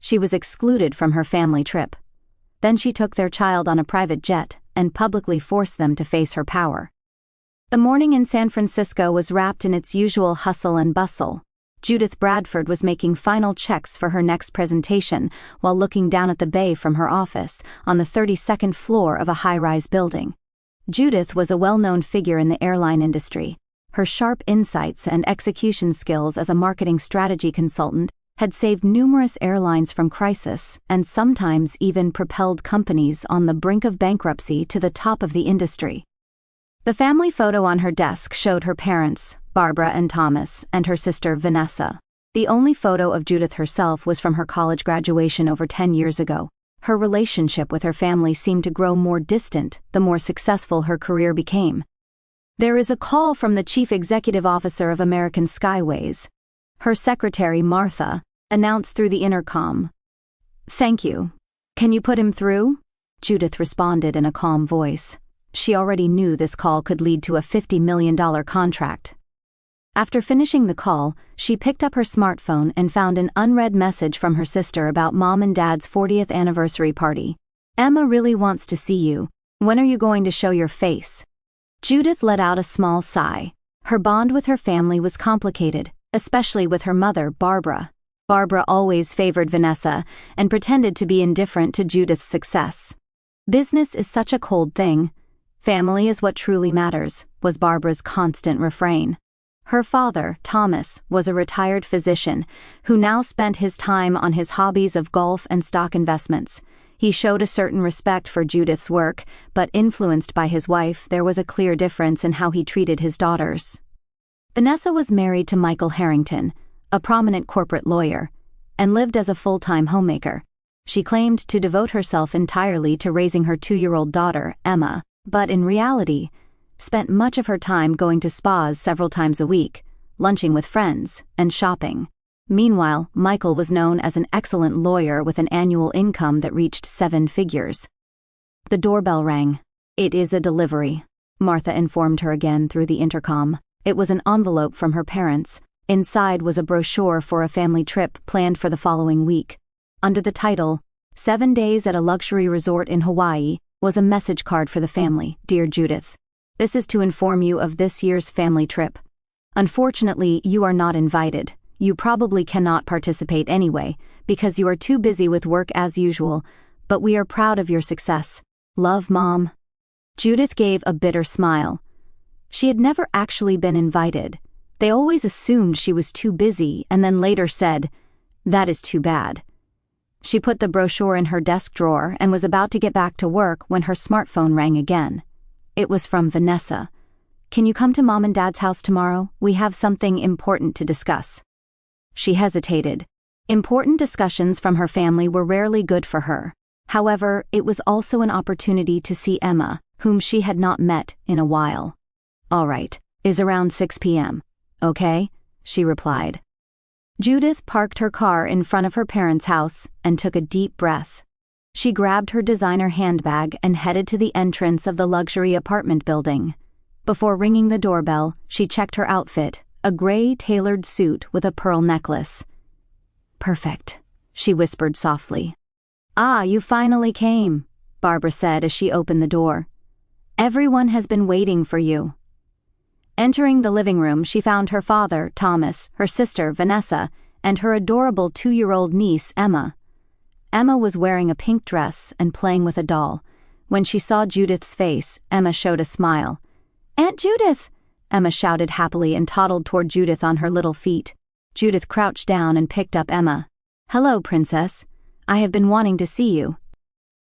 She was excluded from her family trip. Then she took their child on a private jet and publicly forced them to face her power. The morning in San Francisco was wrapped in its usual hustle and bustle. Judith Bradford was making final checks for her next presentation while looking down at the bay from her office on the 32nd floor of a high-rise building. Judith was a well-known figure in the airline industry. Her sharp insights and execution skills as a marketing strategy consultant had saved numerous airlines from crisis and sometimes even propelled companies on the brink of bankruptcy to the top of the industry. The family photo on her desk showed her parents, Barbara and Thomas, and her sister Vanessa. The only photo of Judith herself was from her college graduation over 10 years ago. Her relationship with her family seemed to grow more distant the more successful her career became. "There is a call from the Chief Executive Officer of American Skyways," her secretary, Martha, announced through the intercom. "Thank you. Can you put him through?" Judith responded in a calm voice. She already knew this call could lead to a $50 million contract. After finishing the call, she picked up her smartphone and found an unread message from her sister about Mom and Dad's 40th anniversary party. "Emma really wants to see you. When are you going to show your face?" Judith let out a small sigh. Her bond with her family was complicated, especially with her mother, Barbara. Barbara always favored Vanessa and pretended to be indifferent to Judith's success. "Business is such a cold thing. Family is what truly matters," was Barbara's constant refrain. Her father, Thomas, was a retired physician who now spent his time on his hobbies of golf and stock investments. He showed a certain respect for Judith's work, but influenced by his wife, there was a clear difference in how he treated his daughters. Vanessa was married to Michael Harrington, a prominent corporate lawyer, and lived as a full-time homemaker. She claimed to devote herself entirely to raising her 2-year-old daughter, Emma, but in reality, spent much of her time going to spas several times a week, lunching with friends, and shopping. Meanwhile, Michael was known as an excellent lawyer with an annual income that reached 7 figures. The doorbell rang. "It is a delivery," Martha informed her again through the intercom. It was an envelope from her parents. Inside was a brochure for a family trip planned for the following week. Under the title, 7 Days at a Luxury Resort in Hawaii, was a message card for the family. "Dear Judith, this is to inform you of this year's family trip. Unfortunately, you are not invited. You probably cannot participate anyway, because you are too busy with work as usual, but we are proud of your success. Love, Mom." Judith gave a bitter smile. She had never actually been invited. They always assumed she was too busy and then later said, "That is too bad." She put the brochure in her desk drawer and was about to get back to work when her smartphone rang again. It was from Vanessa. "Can you come to Mom and Dad's house tomorrow? We have something important to discuss." She hesitated. Important discussions from her family were rarely good for her. However, it was also an opportunity to see Emma, whom she had not met in a while. "All right, is around 6 p.m. Okay?" she replied. Judith parked her car in front of her parents' house and took a deep breath. She grabbed her designer handbag and headed to the entrance of the luxury apartment building. Before ringing the doorbell, she checked her outfit, a gray tailored suit with a pearl necklace. "Perfect," she whispered softly. "Ah, you finally came," Barbara said as she opened the door. "Everyone has been waiting for you." Entering the living room, she found her father, Thomas, her sister, Vanessa, and her adorable 2-year-old niece, Emma. Emma was wearing a pink dress and playing with a doll. When she saw Judith's face, Emma showed a smile. "Aunt Judith!" Emma shouted happily and toddled toward Judith on her little feet. Judith crouched down and picked up Emma. "Hello, Princess. I have been wanting to see you.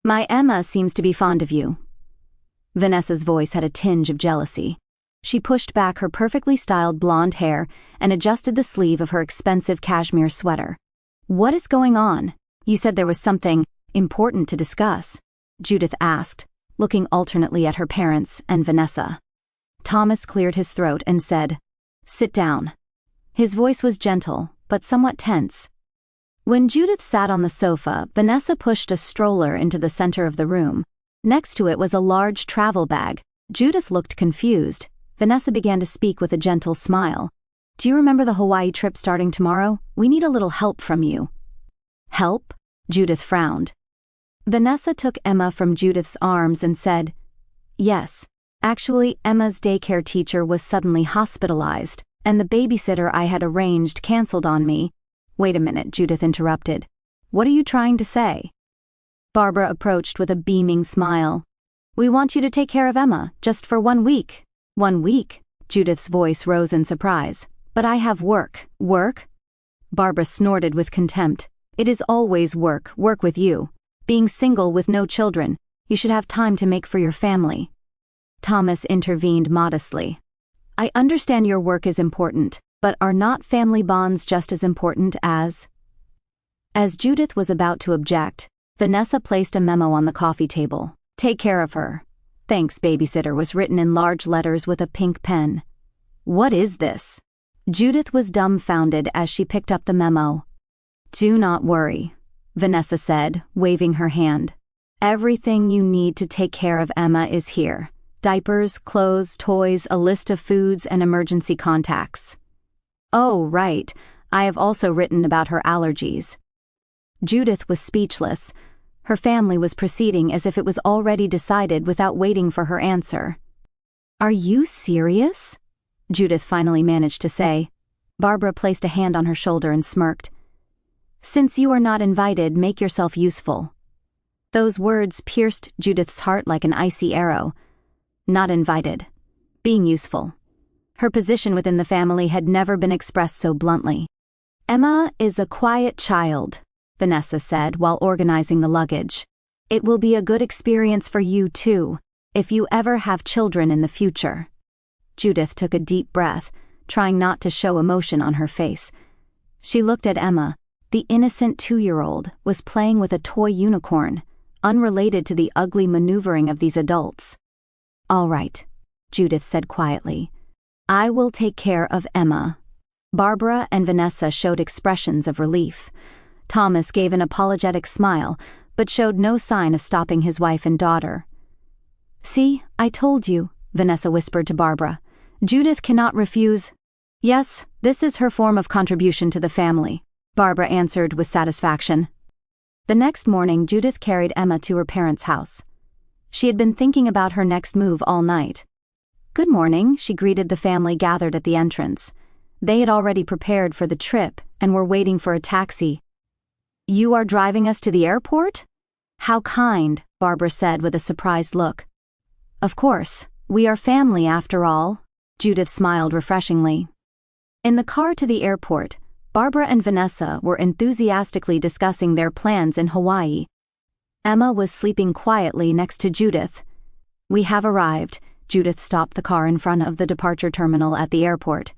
My Emma seems to be fond of you." Vanessa's voice had a tinge of jealousy. She pushed back her perfectly styled blonde hair and adjusted the sleeve of her expensive cashmere sweater. "What is going on? You said there was something important to discuss," Judith asked, looking alternately at her parents and Vanessa. Thomas cleared his throat and said, "Sit down." His voice was gentle, but somewhat tense. When Judith sat on the sofa, Vanessa pushed a stroller into the center of the room. Next to it was a large travel bag. Judith looked confused. Vanessa began to speak with a gentle smile. "Do you remember the Hawaii trip starting tomorrow? We need a little help from you." "Help?" Judith frowned. Vanessa took Emma from Judith's arms and said, "Yes, actually Emma's daycare teacher was suddenly hospitalized, and the babysitter I had arranged canceled on me." "Wait a minute," Judith interrupted. "What are you trying to say?" Barbara approached with a beaming smile. "We want you to take care of Emma, just for 1 week." "1 week?" Judith's voice rose in surprise. "But I have work." "Work?" Barbara snorted with contempt. "It is always work with you. Being single with no children, you should have time to make for your family." Thomas intervened modestly. "I understand your work is important, but are not family bonds just as important as—" As Judith was about to object, Vanessa placed a memo on the coffee table. "Take care of her. Thanks, babysitter," was written in large letters with a pink pen. "What is this?" Judith was dumbfounded as she picked up the memo. "Do not worry," Vanessa said, waving her hand. "Everything you need to take care of Emma is here. Diapers, clothes, toys, a list of foods, and emergency contacts." "Oh, right. I have also written about her allergies." Judith was speechless. Her family was proceeding as if it was already decided without waiting for her answer. "Are you serious?" Judith finally managed to say. Barbara placed a hand on her shoulder and smirked. "Since you are not invited, make yourself useful." Those words pierced Judith's heart like an icy arrow. Not invited. Being useful. Her position within the family had never been expressed so bluntly. "Emma is a quiet child," Vanessa said while organizing the luggage. "It will be a good experience for you too, if you ever have children in the future." Judith took a deep breath, trying not to show emotion on her face. She looked at Emma. The innocent 2-year-old was playing with a toy unicorn, unrelated to the ugly maneuvering of these adults. "All right," Judith said quietly. "I will take care of Emma." Barbara and Vanessa showed expressions of relief. Thomas gave an apologetic smile, but showed no sign of stopping his wife and daughter. "See, I told you," Vanessa whispered to Barbara. "Judith cannot refuse." "Yes, this is her form of contribution to the family," Barbara answered with satisfaction. The next morning, Judith carried Emma to her parents' house. She had been thinking about her next move all night. "Good morning," she greeted the family gathered at the entrance. They had already prepared for the trip and were waiting for a taxi. "You are driving us to the airport?" "How kind," Barbara said with a surprised look. "Of course, we are family after all," Judith smiled refreshingly. In the car to the airport, Barbara and Vanessa were enthusiastically discussing their plans in Hawaii. Emma was sleeping quietly next to Judith. "We have arrived." Judith stopped the car in front of the departure terminal at the airport.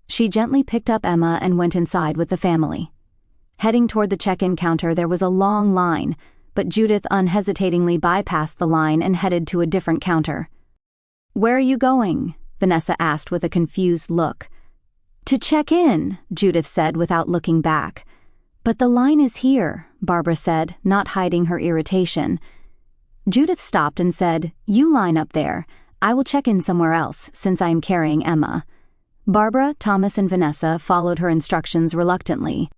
She gently picked up Emma and went inside with the family. Heading toward the check-in counter, there was a long line, but Judith unhesitatingly bypassed the line and headed to a different counter. "Where are you going?" Vanessa asked with a confused look. "To check in," Judith said without looking back. "But the line is here," Barbara said, not hiding her irritation. Judith stopped and said, "You line up there. I will check in somewhere else, since I am carrying Emma." Barbara, Thomas, and Vanessa followed her instructions reluctantly.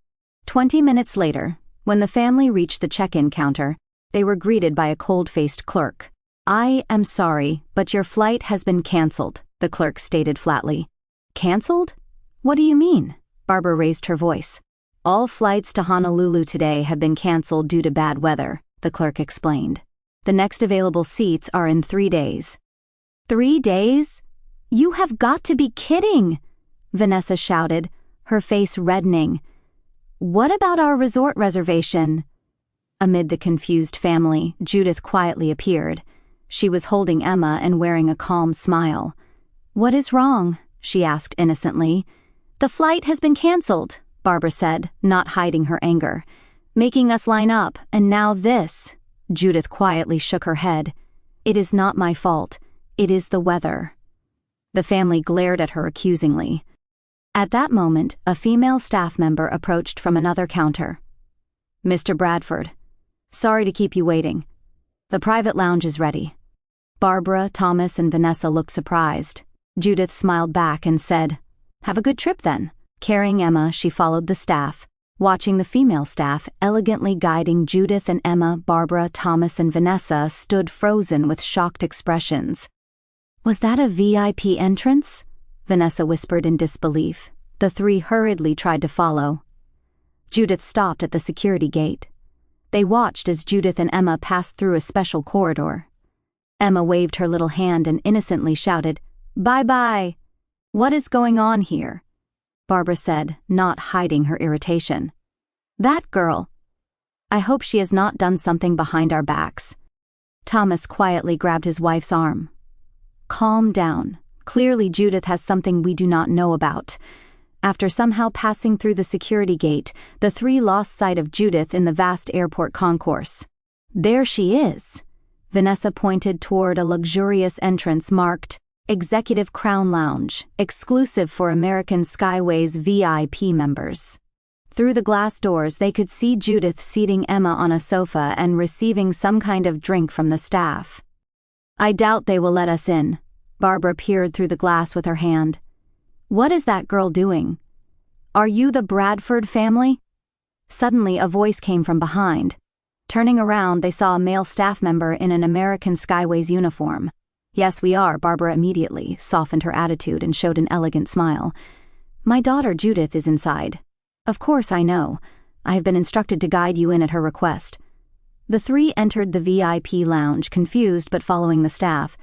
20 minutes later, when the family reached the check-in counter, they were greeted by a cold-faced clerk. "I am sorry, but your flight has been canceled," the clerk stated flatly. "Canceled? What do you mean?" Barbara raised her voice. "All flights to Honolulu today have been canceled due to bad weather," the clerk explained. "The next available seats are in 3 days." 3 days? You have got to be kidding! Vanessa shouted, her face reddening. "What about our resort reservation?" Amid the confused family, Judith quietly appeared. She was holding Emma and wearing a calm smile. "What is wrong?" she asked innocently. "The flight has been canceled," Barbara said, not hiding her anger. "Making us line up, and now this." Judith quietly shook her head. "It is not my fault. It is the weather." The family glared at her accusingly. At that moment, a female staff member approached from another counter. "Mr. Bradford, sorry to keep you waiting. The private lounge is ready." Barbara, Thomas, and Vanessa looked surprised. Judith smiled back and said, "Have a good trip then." Carrying Emma, she followed the staff. watching the female staff elegantly guiding Judith and Emma. Barbara, Thomas, and Vanessa stood frozen with shocked expressions. "Was that a VIP entrance?" Vanessa whispered in disbelief. The three hurriedly tried to follow. Judith stopped at the security gate. They watched as Judith and Emma passed through a special corridor. Emma waved her little hand and innocently shouted, "Bye-bye." "What is going on here?" Barbara said, not hiding her irritation. "That girl. I hope she has not done something behind our backs." Thomas quietly grabbed his wife's arm. "Calm down. Clearly Judith has something we do not know about." After somehow passing through the security gate, the three lost sight of Judith in the vast airport concourse. "There she is." Vanessa pointed toward a luxurious entrance marked Executive Crown Lounge, exclusive for American Skyways VIP members. Through the glass doors they could see Judith seating Emma on a sofa and receiving some kind of drink from the staff. "I doubt they will let us in." Barbara peered through the glass with her hand. "What is that girl doing? Are you the Bradford family?" Suddenly a voice came from behind. Turning around, they saw a male staff member in an American Skyways uniform. "Yes, we are." Barbara immediately softened her attitude and showed an elegant smile. "My daughter Judith is inside." "Of course I know. I have been instructed to guide you in at her request." The three entered the VIP lounge, confused but following the staff.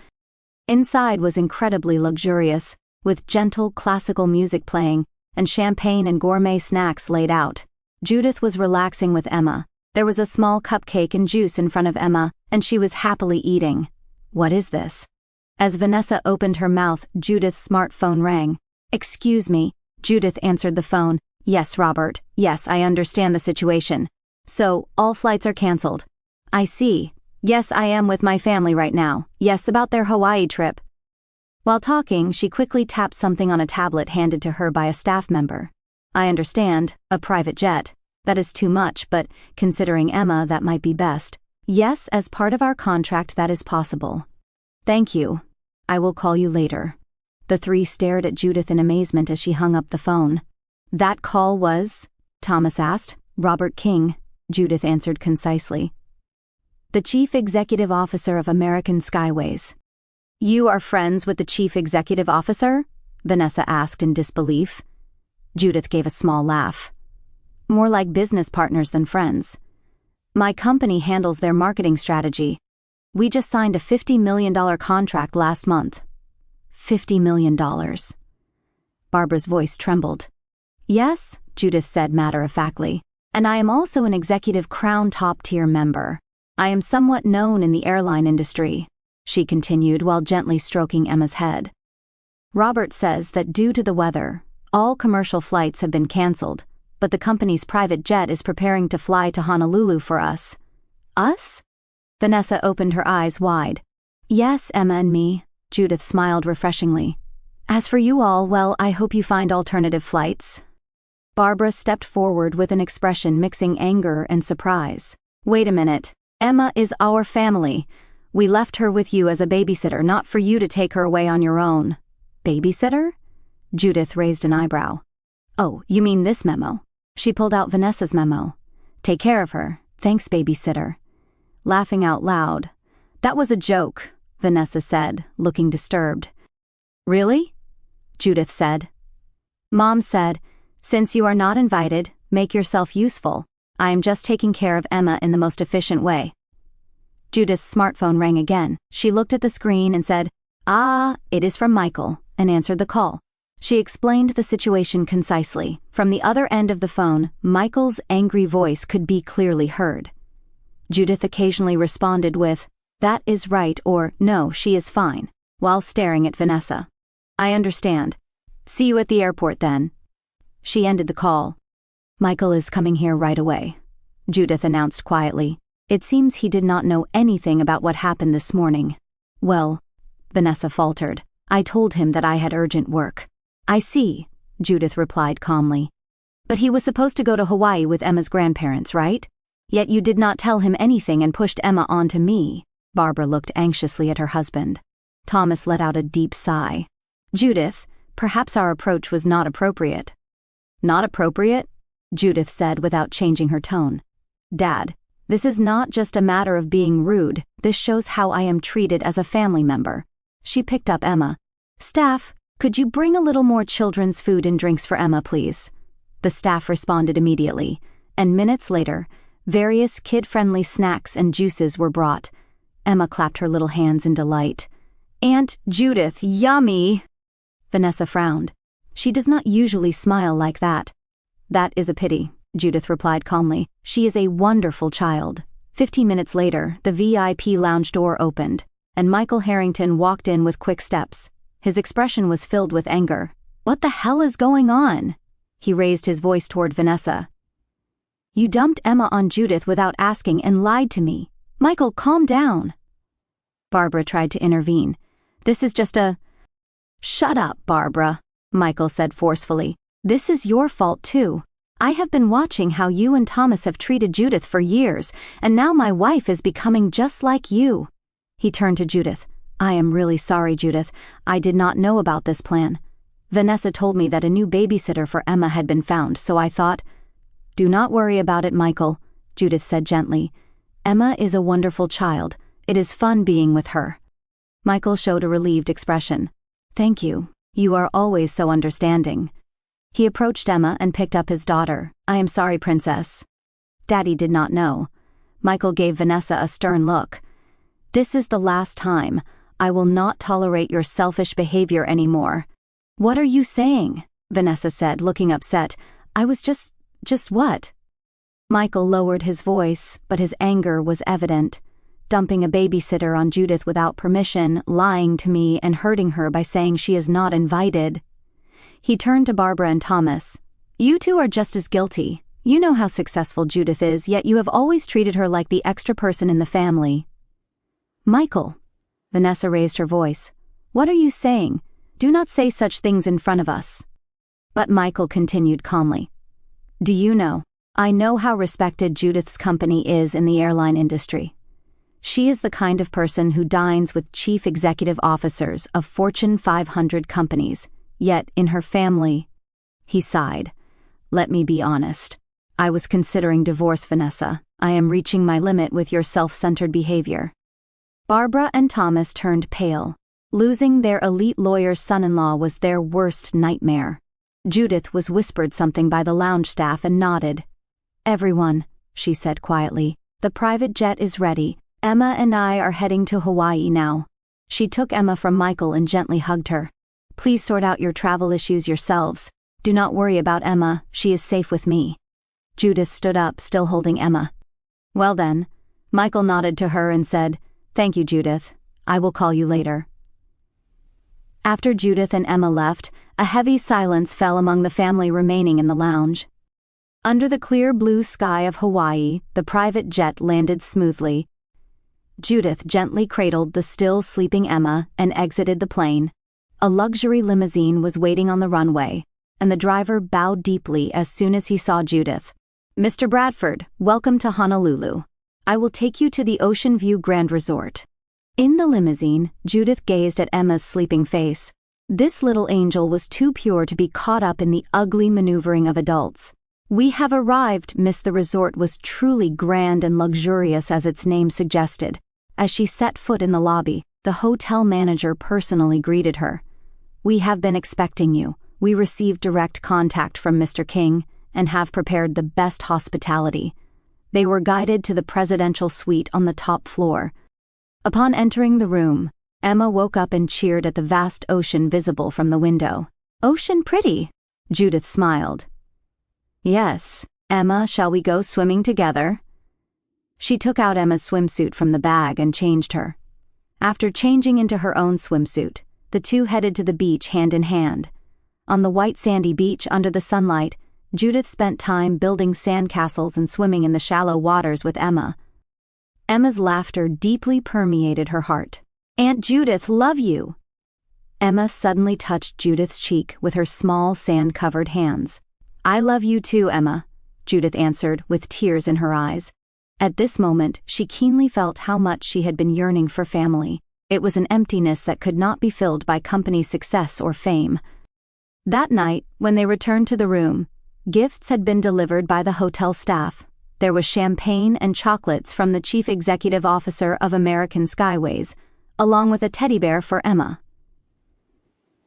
Inside was incredibly luxurious, with gentle classical music playing and champagne and gourmet snacks laid out. Judith was relaxing with Emma. There was a small cupcake and juice in front of Emma, and she was happily eating. "What is this?" As Vanessa opened her mouth, Judith's smartphone rang. "Excuse me." Judith answered the phone. "Yes, Robert. Yes, I understand the situation. So, all flights are cancelled." "I see. Yes, I am with my family right now. Yes, about their Hawaii trip." While talking, she quickly tapped something on a tablet handed to her by a staff member. "I understand. A private jet. That is too much, but considering Emma, that might be best." "Yes, as part of our contract that is possible." "Thank you. I will call you later." The three stared at Judith in amazement as she hung up the phone. "That call was?" Thomas asked. "Robert King," Judith answered concisely. "The Chief Executive Officer of American Skyways." "You are friends with the Chief Executive Officer?" Vanessa asked in disbelief. Judith gave a small laugh. "More like business partners than friends. My company handles their marketing strategy. We just signed a $50 million contract last month." $50 million. Barbara's voice trembled. "Yes," Judith said matter-of-factly, "and I am also an executive Crown top-tier member. I am somewhat known in the airline industry," she continued while gently stroking Emma's head. "Robert says that due to the weather, all commercial flights have been cancelled, but the company's private jet is preparing to fly to Honolulu for us." "Us?" Vanessa opened her eyes wide. "Yes, Emma and me," Judith smiled refreshingly. "As for you all, well, I hope you find alternative flights." Barbara stepped forward with an expression mixing anger and surprise. "Wait a minute. Emma is our family. We left her with you as a babysitter, not for you to take her away on your own." "Babysitter?" Judith raised an eyebrow. "Oh, you mean this memo?" She pulled out Vanessa's memo. "Take care of her. Thanks, babysitter." Laughing out loud. "That was a joke," Vanessa said, looking disturbed. "Really?" Judith said. "Mom said, since you are not invited, make yourself useful. I am just taking care of Emma in the most efficient way." Judith's smartphone rang again. She looked at the screen and said, "Ah, it is from Michael," and answered the call. She explained the situation concisely. From the other end of the phone, Michael's angry voice could be clearly heard. Judith occasionally responded with, "That is right," or "No, she is fine," while staring at Vanessa. "I understand. See you at the airport then." She ended the call. "Michael is coming here right away," Judith announced quietly. It seems he did not know anything about what happened this morning. "Well," Vanessa faltered, "I told him that I had urgent work." "I see," Judith replied calmly. "But he was supposed to go to Hawaii with Emma's grandparents, right? Yet you did not tell him anything and pushed Emma on to me." Barbara looked anxiously at her husband. Thomas let out a deep sigh. "Judith, perhaps our approach was not appropriate." "Not appropriate?" Judith said without changing her tone. Dad, this is not just a matter of being rude, this shows how I am treated as a family member. She picked up Emma. Staff, could you bring a little more children's food and drinks for Emma, please? The staff responded immediately, and minutes later, various kid-friendly snacks and juices were brought. Emma clapped her little hands in delight. Aunt Judith, yummy! Vanessa frowned. She does not usually smile like that. That is a pity, Judith replied calmly. She is a wonderful child. 15 minutes later, the VIP lounge door opened, and Michael Harrington walked in with quick steps. His expression was filled with anger. What the hell is going on? He raised his voice toward Vanessa. You dumped Emma on Judith without asking and lied to me. Michael, calm down. Barbara tried to intervene. This is just a... Shut up, Barbara, Michael said forcefully. This is your fault too. I have been watching how you and Thomas have treated Judith for years, and now my wife is becoming just like you. He turned to Judith. I am really sorry, Judith. I did not know about this plan. Vanessa told me that a new babysitter for Emma had been found, so I thought... Do not worry about it, Michael, Judith said gently. Emma is a wonderful child. It is fun being with her. Michael showed a relieved expression. Thank you. You are always so understanding. He approached Emma and picked up his daughter. I am sorry, Princess. Daddy did not know. Michael gave Vanessa a stern look. This is the last time. I will not tolerate your selfish behavior anymore. What are you saying? Vanessa said, looking upset. I was just what? Michael lowered his voice, but his anger was evident. Dumping a babysitter on Judith without permission, lying to me and hurting her by saying she is not invited. He turned to Barbara and Thomas. You two are just as guilty. You know how successful Judith is, yet you have always treated her like the extra person in the family. Michael. Vanessa raised her voice. What are you saying? Do not say such things in front of us. But Michael continued calmly. Do you know, I know how respected Judith's company is in the airline industry. She is the kind of person who dines with chief executive officers of Fortune 500 companies, yet in her family... He sighed. Let me be honest. I was considering divorce, Vanessa. I am reaching my limit with your self-centered behavior. Barbara and Thomas turned pale. Losing their elite lawyer's son-in-law was their worst nightmare. Judith was whispered something by the lounge staff and nodded. Everyone, she said quietly, the private jet is ready. Emma and I are heading to Hawaii now. She took Emma from Michael and gently hugged her. Please sort out your travel issues yourselves. Do not worry about Emma, she is safe with me. Judith stood up, still holding Emma. Well then, Michael nodded to her and said, Thank you, Judith. I will call you later. After Judith and Emma left, a heavy silence fell among the family remaining in the lounge. Under the clear blue sky of Hawaii, the private jet landed smoothly. Judith gently cradled the still sleeping Emma and exited the plane. A luxury limousine was waiting on the runway, and the driver bowed deeply as soon as he saw Judith. Mr. Bradford, welcome to Honolulu. I will take you to the Ocean View Grand Resort. In the limousine, Judith gazed at Emma's sleeping face. This little angel was too pure to be caught up in the ugly maneuvering of adults. We have arrived, Miss. The resort was truly grand and luxurious as its name suggested. As she set foot in the lobby, the hotel manager personally greeted her. We have been expecting you. We received direct contact from Mr. King and have prepared the best hospitality. They were guided to the presidential suite on the top floor. Upon entering the room, Emma woke up and cheered at the vast ocean visible from the window. Ocean pretty, Judith smiled. Yes, Emma, shall we go swimming together? She took out Emma's swimsuit from the bag and changed her. After changing into her own swimsuit, the two headed to the beach hand in hand. On the white sandy beach under the sunlight, Judith spent time building sandcastles and swimming in the shallow waters with Emma. Emma's laughter deeply permeated her heart. Aunt Judith, love you! Emma suddenly touched Judith's cheek with her small sand-covered hands. I love you too, Emma, Judith answered with tears in her eyes. At this moment, she keenly felt how much she had been yearning for family. It was an emptiness that could not be filled by company success or fame. That night, when they returned to the room, Gifts had been delivered by the hotel staff. There was champagne and chocolates from the chief executive officer of American Skyways, along with a teddy bear for Emma.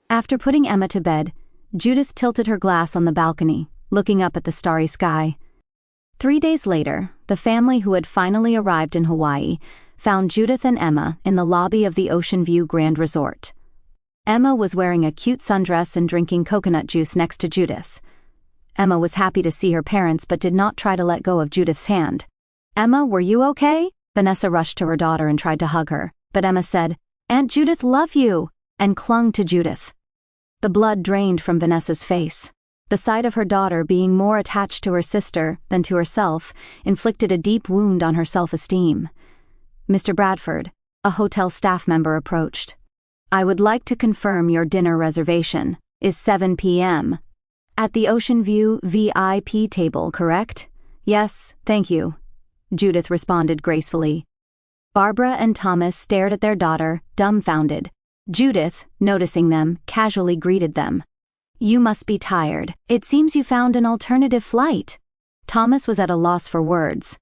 After putting Emma to bed, Judith tilted her glass on the balcony, looking up at the starry sky. 3 days later, the family who had finally arrived in Hawaii found Judith and Emma in the lobby of the Ocean View Grand Resort. Emma was wearing a cute sundress and drinking coconut juice next to Judith. Emma was happy to see her parents but did not try to let go of Judith's hand. "Emma, were you okay?" Vanessa rushed to her daughter and tried to hug her, but Emma said, "Aunt Judith, love you," and clung to Judith. The blood drained from Vanessa's face. The sight of her daughter being more attached to her sister than to herself inflicted a deep wound on her self-esteem. Mr. Bradford, a hotel staff member, approached. "I would like to confirm your dinner reservation is 7 p.m. at the Ocean View VIP table, correct?" "Yes, thank you," Judith responded gracefully. Barbara and Thomas stared at their daughter, dumbfounded. Judith, noticing them, casually greeted them. "You must be tired. It seems you found an alternative flight." Thomas was at a loss for words.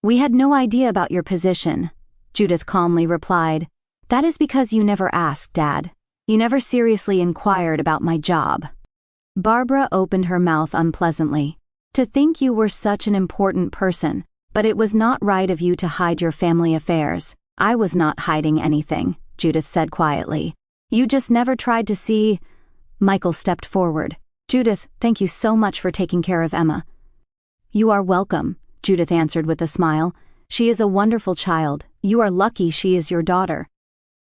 "We had no idea about your position," Judith calmly replied. "That is because you never asked, Dad. You never seriously inquired about my job." Barbara opened her mouth unpleasantly. "To think you were such an important person, but it was not right of you to hide your family affairs." "I was not hiding anything," Judith said quietly. "You just never tried to see." Michael stepped forward. "Judith, thank you so much for taking care of Emma." "You are welcome," Judith answered with a smile. "She is a wonderful child. You are lucky she is your daughter."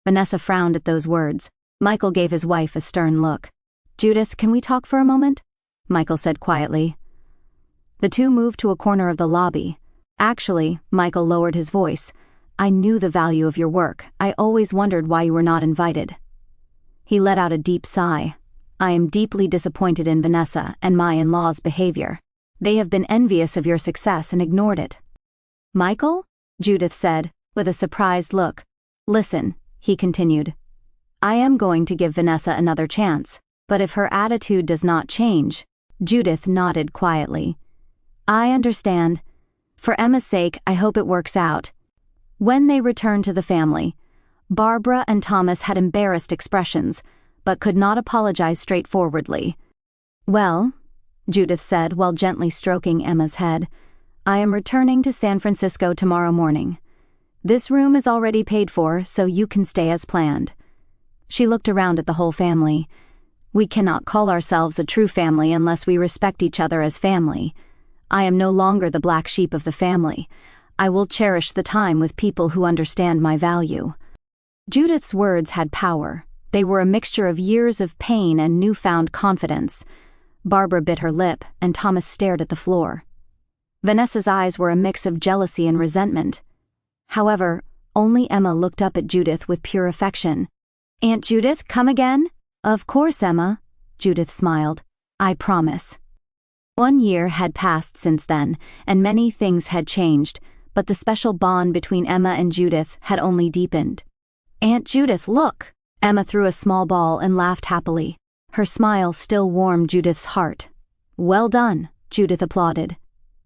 Vanessa frowned at those words. Michael gave his wife a stern look. "Judith, can we talk for a moment?" Michael said quietly. The two moved to a corner of the lobby. "Actually," Michael lowered his voice, "I knew the value of your work. I always wondered why you were not invited." He let out a deep sigh. "I am deeply disappointed in Vanessa and my in-laws' behavior. They have been envious of your success and ignored it." "Michael?" Judith said, with a surprised look. "Listen," he continued. "I am going to give Vanessa another chance, but if her attitude does not change..." Judith nodded quietly. "I understand. For Emma's sake, I hope it works out." When they returned to the family, Barbara and Thomas had embarrassed expressions, but could not apologize straightforwardly. "Well," Judith said while gently stroking Emma's head, "I am returning to San Francisco tomorrow morning. This room is already paid for, so you can stay as planned." She looked around at the whole family. "We cannot call ourselves a true family unless we respect each other as family. I am no longer the black sheep of the family. I will cherish the time with people who understand my value." Judith's words had power. They were a mixture of years of pain and newfound confidence. Barbara bit her lip, and Thomas stared at the floor. Vanessa's eyes were a mix of jealousy and resentment. However, only Emma looked up at Judith with pure affection. "Aunt Judith, come again?" "Of course, Emma," Judith smiled. "I promise." 1 year had passed since then, and many things had changed, but the special bond between Emma and Judith had only deepened. "Aunt Judith, look!" Emma threw a small ball and laughed happily. Her smile still warmed Judith's heart. "Well done," Judith applauded.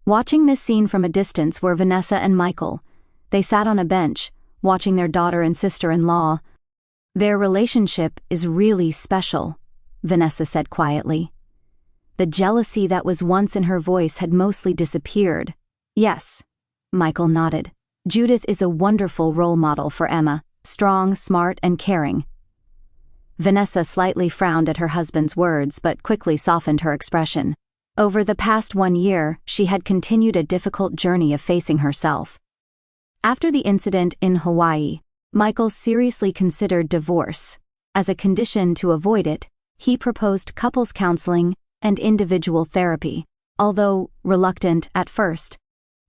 Watching this scene from a distance were Vanessa and Michael. They sat on a bench, watching their daughter and sister-in-law. "Their relationship is really special," Vanessa said quietly. The jealousy that was once in her voice had mostly disappeared. "Yes," Michael nodded. "Judith is a wonderful role model for Emma, strong, smart, and caring." Vanessa slightly frowned at her husband's words but quickly softened her expression. Over the past 1 year, she had continued a difficult journey of facing herself. After the incident in Hawaii, Michael seriously considered divorce. As a condition to avoid it, he proposed couples counseling and individual therapy, although reluctant at first.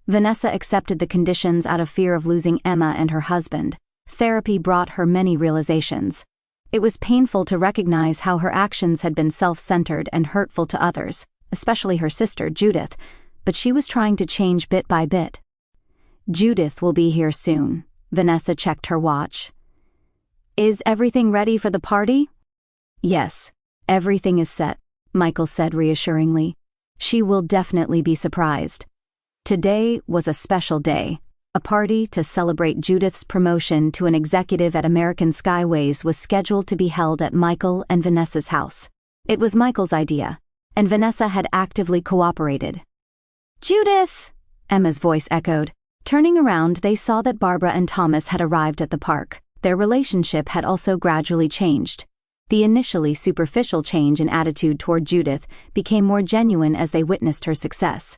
Vanessa accepted the conditions out of fear of losing Emma and her husband. Therapy brought her many realizations. It was painful to recognize how her actions had been self-centered and hurtful to others, especially her sister, Judith, but she was trying to change bit by bit. "Judith will be here soon." Vanessa checked her watch. "Is everything ready for the party?" "Yes, everything is set," Michael said reassuringly. She will definitely be surprised. Today was a special day. A party to celebrate Judith's promotion to an executive at American Skyways was scheduled to be held at Michael and Vanessa's house. It was Michael's idea, and Vanessa had actively cooperated. "Judith!" Emma's voice echoed. Turning around, they saw that Barbara and Thomas had arrived at the park. Their relationship had also gradually changed. The initially superficial change in attitude toward Judith became more genuine as they witnessed her success.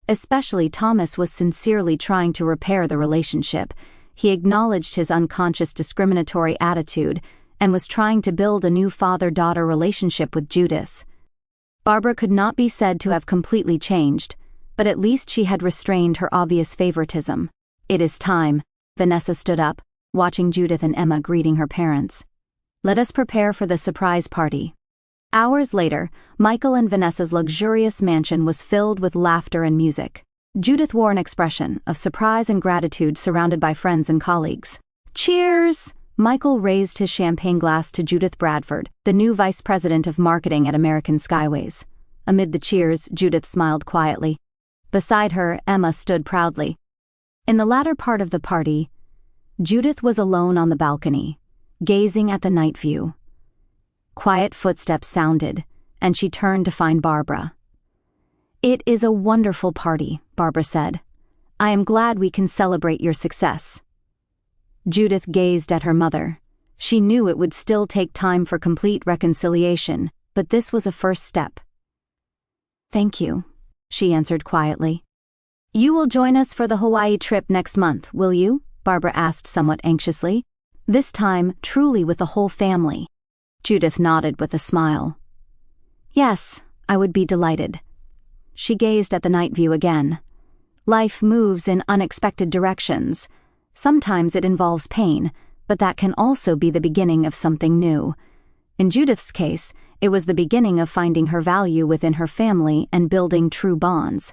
Especially Thomas was sincerely trying to repair the relationship. He acknowledged his unconscious discriminatory attitude and was trying to build a new father-daughter relationship with Judith. Barbara could not be said to have completely changed, but at least she had restrained her obvious favoritism. "It is time." Vanessa stood up, watching Judith and Emma greeting her parents. "Let us prepare for the surprise party." Hours later, Michael and Vanessa's luxurious mansion was filled with laughter and music. Judith wore an expression of surprise and gratitude surrounded by friends and colleagues. "Cheers!" Michael raised his champagne glass to Judith Bradford, the new vice president of marketing at American Skyways. Amid the cheers, Judith smiled quietly. Beside her, Emma stood proudly. In the latter part of the party, Judith was alone on the balcony, gazing at the night view. Quiet footsteps sounded, and she turned to find Barbara. "It is a wonderful party," Barbara said. "I am glad we can celebrate your success." Judith gazed at her mother. She knew it would still take time for complete reconciliation, but this was a first step. "Thank you," she answered quietly. "You will join us for the Hawaii trip next month, will you?" Barbara asked somewhat anxiously. This time, truly with the whole family. Judith nodded with a smile. "Yes, I would be delighted." She gazed at the night view again. Life moves in unexpected directions. Sometimes it involves pain, but that can also be the beginning of something new. In Judith's case, it was the beginning of finding her value within her family and building true bonds.